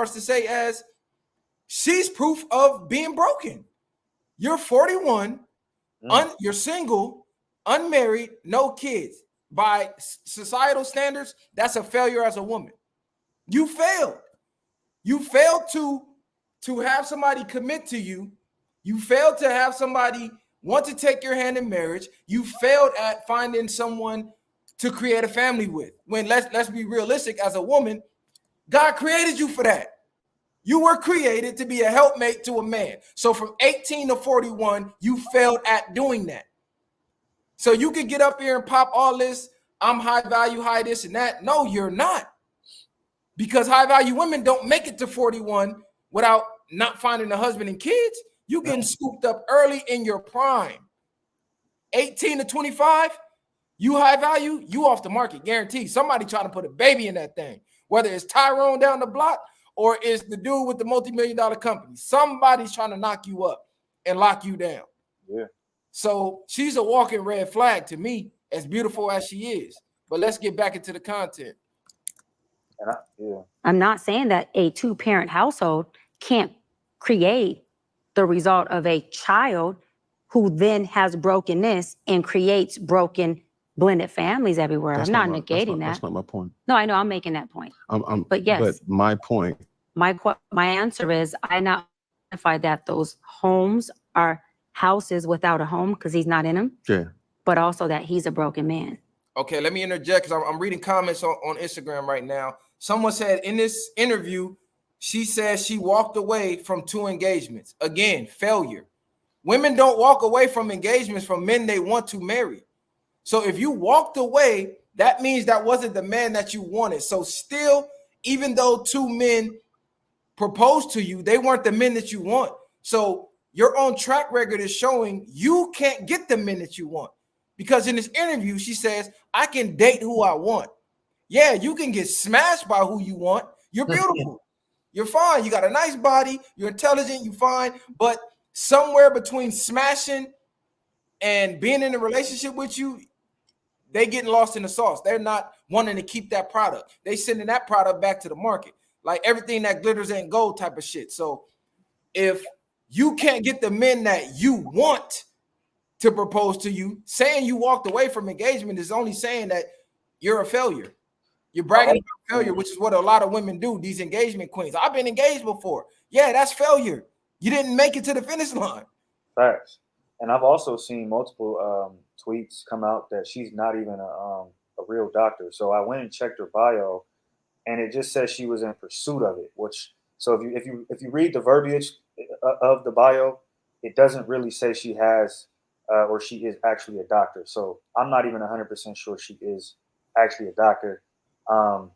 starts to say as she's proof of being broken. You're 41, you're single, unmarried, no kids. By societal standards, that's a failure as a woman. You failed. You failed to have somebody commit to you. You failed to have somebody want to take your hand in marriage. You failed at finding someone to create a family with. When let's be realistic, as a woman, God created you for that. You were created to be a helpmate to a man. So from 18 to 41, you failed at doing that. So you could get up here and pop all this, I'm high value, high this and that. No, you're not. Because high value women don't make it to 41 without not finding a husband and kids. You getting scooped up early in your prime. 18 to 25, you high value, you off the market, guaranteed. Somebody trying to put a baby in that thing. Whether it's Tyrone down the block or it's the dude with the multi-million-dollar company. Somebody's trying to knock you up and lock you down. Yeah. So she's a walking red flag to me, as beautiful as she is. But let's get back into the content. I'm not saying that a two-parent household can't create the result of a child who then has brokenness and creates broken blended families everywhere. I'm not negating that. That's not my point. No, I know I'm making that point. But yes. But my point. My answer is I not identify that those homes are houses without a home because he's not in them. Yeah. But also that he's a broken man. Okay, let me interject because I'm reading comments on Instagram right now. Someone said in this interview, she says she walked away from 2 engagements. Again, failure. Women don't walk away from engagements from men they want to marry. So if you walked away, that means that wasn't the man that you wanted. So still, even though 2 men proposed to you, they weren't the men that you want. So your own track record is showing you can't get the men that you want. Because in this interview, she says, I can date who I want. Yeah, you can get smashed by who you want. You're beautiful. You're fine. You got a nice body. You're intelligent. You're fine. But somewhere between smashing and being in a relationship with you, they getting lost in the sauce. They're not wanting to keep that product. They sending that product back to the market. Like everything that glitters ain't gold type of shit. So if you can't get the men that you want to propose to you, saying you walked away from engagement is only saying that you're a failure. You're bragging about failure, which is what a lot of women do, these engagement queens. I've been engaged before. Yeah, that's failure. You didn't make it to the finish line. Facts. And I've also seen multiple tweets come out that she's not even a real doctor. So I went and checked her bio, and it just says she was in pursuit of it. Which, so if you read the verbiage of the bio, it doesn't really say she has or she is actually a doctor. So I'm not even 100% sure she is actually a doctor. And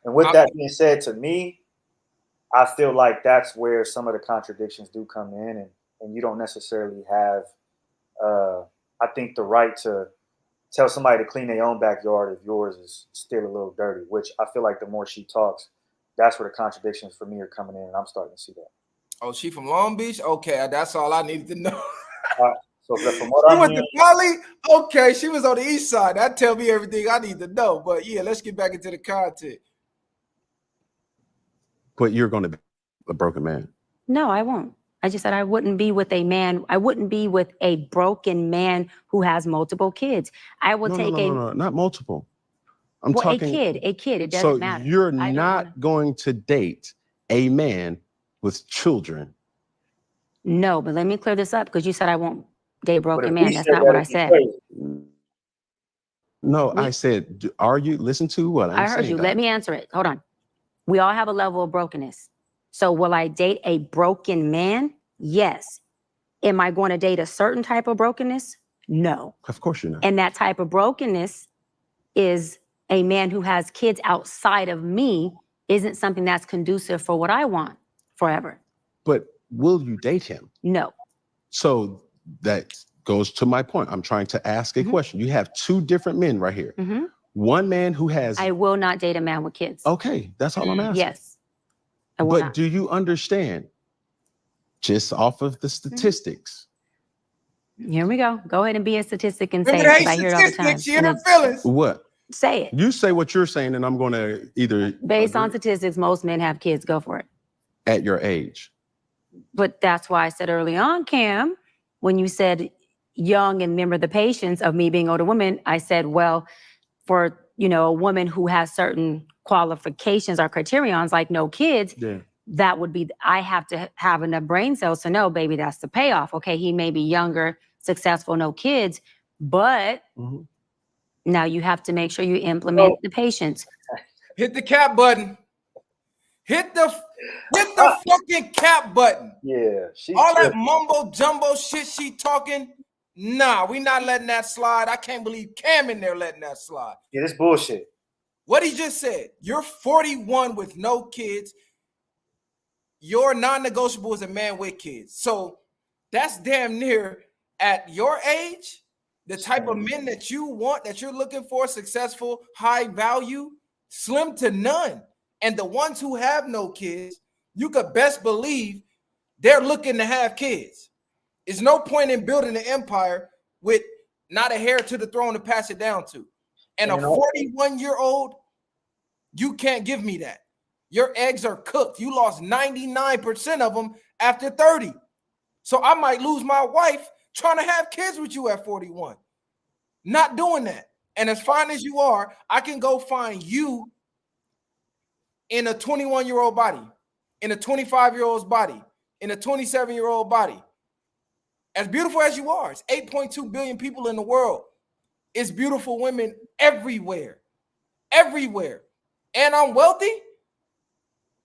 with that being said, to me, I feel like that's where some of the contradictions do come in, and you don't necessarily have, I think, the right to tell somebody to clean their own backyard if yours is still a little dirty, which I feel like the more she talks, that's where the contradictions for me are coming in, and I'm starting to see that. Oh, she from Long Beach? Okay, that's all I needed to know. So from what she went to Cali? Okay, she was on the east side. That tell me everything I need to know. But yeah, let's get back into the content. But you're going to be a broken man. No, I won't. I just said I wouldn't be with a man. I wouldn't be with a broken man who has multiple kids. I will No, not multiple. I'm talking a kid. It doesn't matter. So you're not going to date a man with children. No, but let me clear this up because you said I won't date a broken man. That's not what I said. No, I said, are you? Listen to what I'm saying. I heard you. Let me answer it. Hold on. We all have a level of brokenness. So will I date a broken man? Yes. Am I going to date a certain type of brokenness? No. Of course you're not. And that type of brokenness is a man who has kids outside of me isn't something that's conducive for what I want forever. But will you date him? No. So that goes to my point. I'm trying to ask a question. You have 2 different men right here. One man who has... I will not date a man with kids. Okay, that's all I'm asking. Yes. But do you understand, just off of the statistics? Here we go. Go ahead and be a statistic and say it, because I hear it all the time. She in her feelings. What? Say it. You say what you're saying, and I'm going to either Based on agree statistics, most men have kids. Go for it. at your age. But that's why I said early on, Cam, when you said young and remember the patience of me being older woman, I said, well, for, a woman who has certain qualifications or criterions like no kids, Yeah. that would be, I have to have enough brain cells to know, baby, that's the payoff. Okay, he may be younger, successful, no kids, but now you have to make sure you implement the patience. Hit the cap button. Hit the fucking cap button. Yeah, All that mumbo jumbo shit she talking. Nah, we not letting that slide. I can't believe Cam in there letting that slide. Yeah, this bullshit. What he just said. You're 41 with no kids. Your non-negotiable is a man with kids. So that's damn near at your age, the type of men that you want, that you're looking for, successful, high value, slim to none. And the ones who have no kids, you could best believe they're looking to have kids. There's no point in building an empire with not a heir to the throne to pass it down to. And a 41-year-old, you can't give me that. Your eggs are cooked. You lost 99% of them after 30. So I might lose my wife trying to have kids with you at 41. Not doing that. And as fine as you are, I can go find you in a 21-year-old body, in a 25-year-old's body, in a 27-year-old body. As beautiful as you are, it's 8.2 billion people in the world. It's beautiful women everywhere. Everywhere. And I'm wealthy?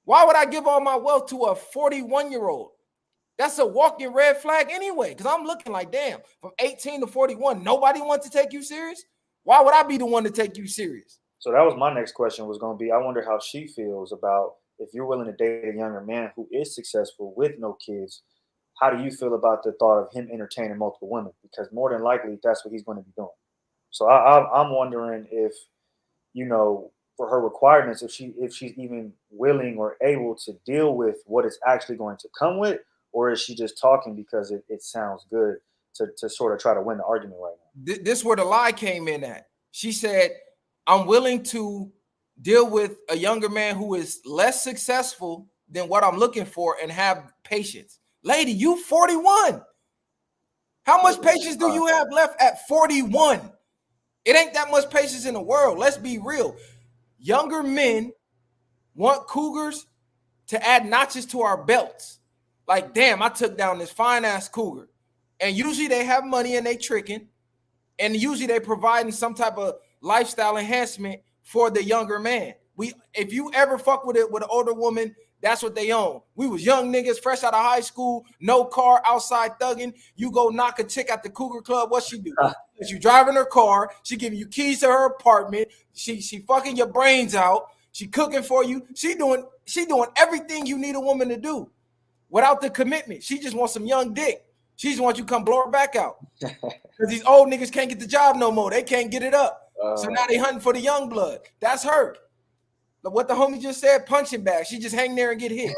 Why would I give all my wealth to a 41-year-old? That's a walking red flag anyway, because I'm looking like, damn, from 18 to 41, nobody wants to take you serious? Why would I be the one to take you serious? So that was my next question was going to be, I wonder how she feels about if you're willing to date a younger man who is successful with no kids, how do you feel about the thought of him entertaining multiple women? Because more than likely, that's what he's going to be doing. So I'm wondering if, for her requirements, if she's even willing or able to deal with what it's actually going to come with, or is she just talking because it sounds good to sort of try to win the argument right now? This is where the lie came in at. She said, I'm willing to deal with a younger man who is less successful than what I'm looking for and have patience. Lady, you 41. How much patience do you have left at 41? It ain't that much patience in the world. Let's be real. Younger men want cougars to add notches to our belts. Like, damn, I took down this fine-ass cougar. And usually they have money and they tricking. And usually they providing some type of lifestyle enhancement for the younger man. If you ever fuck with an older woman, that's what they own. We was young niggas, fresh out of high school, no car, outside thugging. You go knock a chick at the Cougar Club, what she do? She driving her car, she giving you keys to her apartment, she fucking your brains out, she cooking for you, she doing everything you need a woman to do without the commitment. She just wants some young dick. She just wants you to come blow her back out. Because these old niggas can't get the job no more. They can't get it up. So now they hunting for the young blood. That's her. What the homie just said, punching bag. She just hang there and get hit.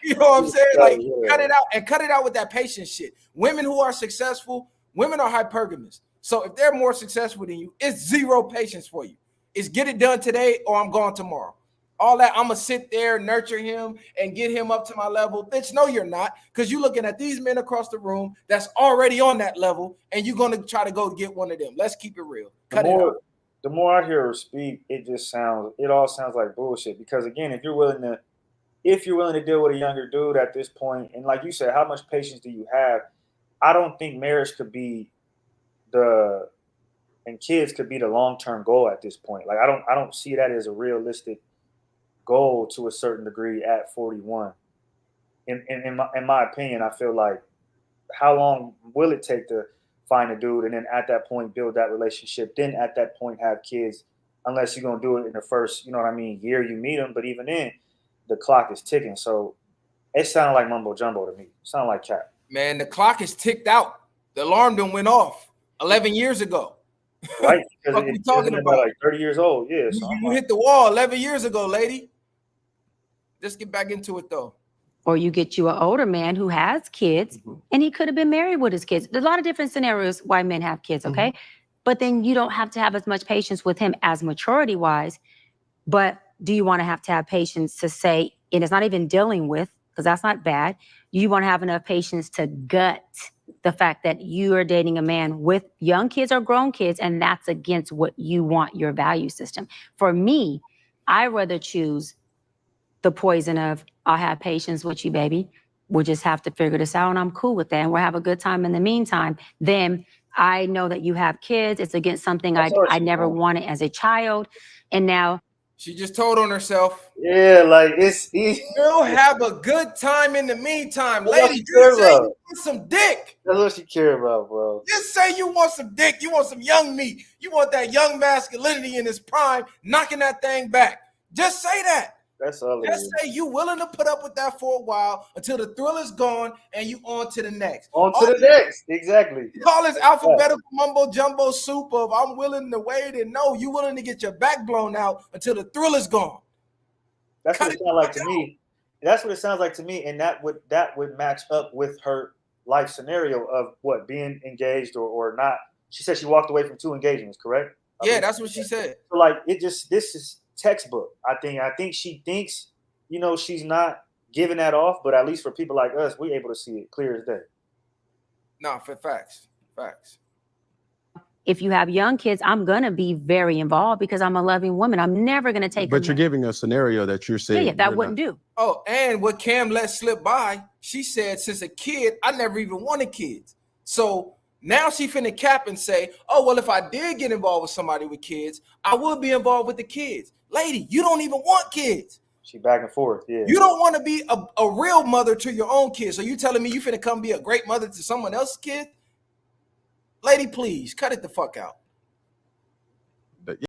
You know what I'm saying? Like, cut it out and cut it out with that patience shit. Women who are successful, women are hypergamous. So if they're more successful than you, it's zero patience for you. It's get it done today or I'm gone tomorrow. All that, I'm going to sit there, nurture him, and get him up to my level. Bitch, no, you're not. Because you're looking at these men across the room that's already on that level, and you're going to try to go get one of them. Let's keep it real. Cut it out. The more I hear her speak, it all sounds like bullshit. Because again, if you're willing to deal with a younger dude at this point, and like you said, how much patience do you have? I don't think marriage could be and kids could be the long-term goal at this point. Like I don't see that as a realistic goal to a certain degree at 41. In my opinion, I feel like how long will it take to find a dude and then at that point build that relationship, then at that point have kids, unless you're going to do it in the first, year you meet them. But even then, the clock is ticking. So it sounded like mumbo jumbo to me. It sounded like cap. Man, the clock is ticked out. The alarm done went off 11 years ago. Right? Because what we talking about? Like 30 years old. Yeah. So you hit the wall 11 years ago, lady. Let's get back into it, though. Or you get you an older man who has kids, and he could have been married with his kids. There's a lot of different scenarios why men have kids, okay? but then you don't have to have as much patience with him as maturity wise. But do you want to have patience to say, and it's not even dealing with, because that's not bad. You want to have enough patience to gut the fact that you are dating a man with young kids or grown kids, and that's against what you want, your value system. For me, I rather choose the poison of, I'll have patience with you, baby. We'll just have to figure this out, and I'm cool with that, and we'll have a good time in the meantime. Then I know that you have kids. It's against something I never wanted as a child, and now she just told on herself. Yeah, like it's easy. You'll have a good time in the meantime. That's Lady, just say you want some dick. That's what she care about, bro. Just say you want some dick. You want some young meat. You want that young masculinity in his prime, knocking that thing back. Just say that. That's all. Just say you willing to put up with that for a while until the thrill is gone and you on to the next. Exactly. Call this alphabetical mumbo jumbo soup of I'm willing to wait, and no, you willing to get your back blown out until the thrill is gone. That's what it sounds like to me. That's what it sounds like to me, and that would match up with her life scenario of what, being engaged or not. She said she walked away from 2 engagements, correct? Yeah, that's what she said. So like this is textbook. I think she thinks, she's not giving that off, but at least for people like us, we're able to see it clear as day. No, for facts. If you have young kids, I'm going to be very involved because I'm a loving woman. I'm never going to take. But you're giving a scenario that you're saying. Yeah, that wouldn't do. Oh, and what Cam let slip by, she said, since a kid, I never even wanted kids. So now she finna cap and say, oh, well, if I did get involved with somebody with kids, I would be involved with the kids. Lady, you don't even want kids. She back and forth, yeah. You don't want to be a real mother to your own kids. So you telling me you finna come be a great mother to someone else's kid? Lady, please, cut it the fuck out.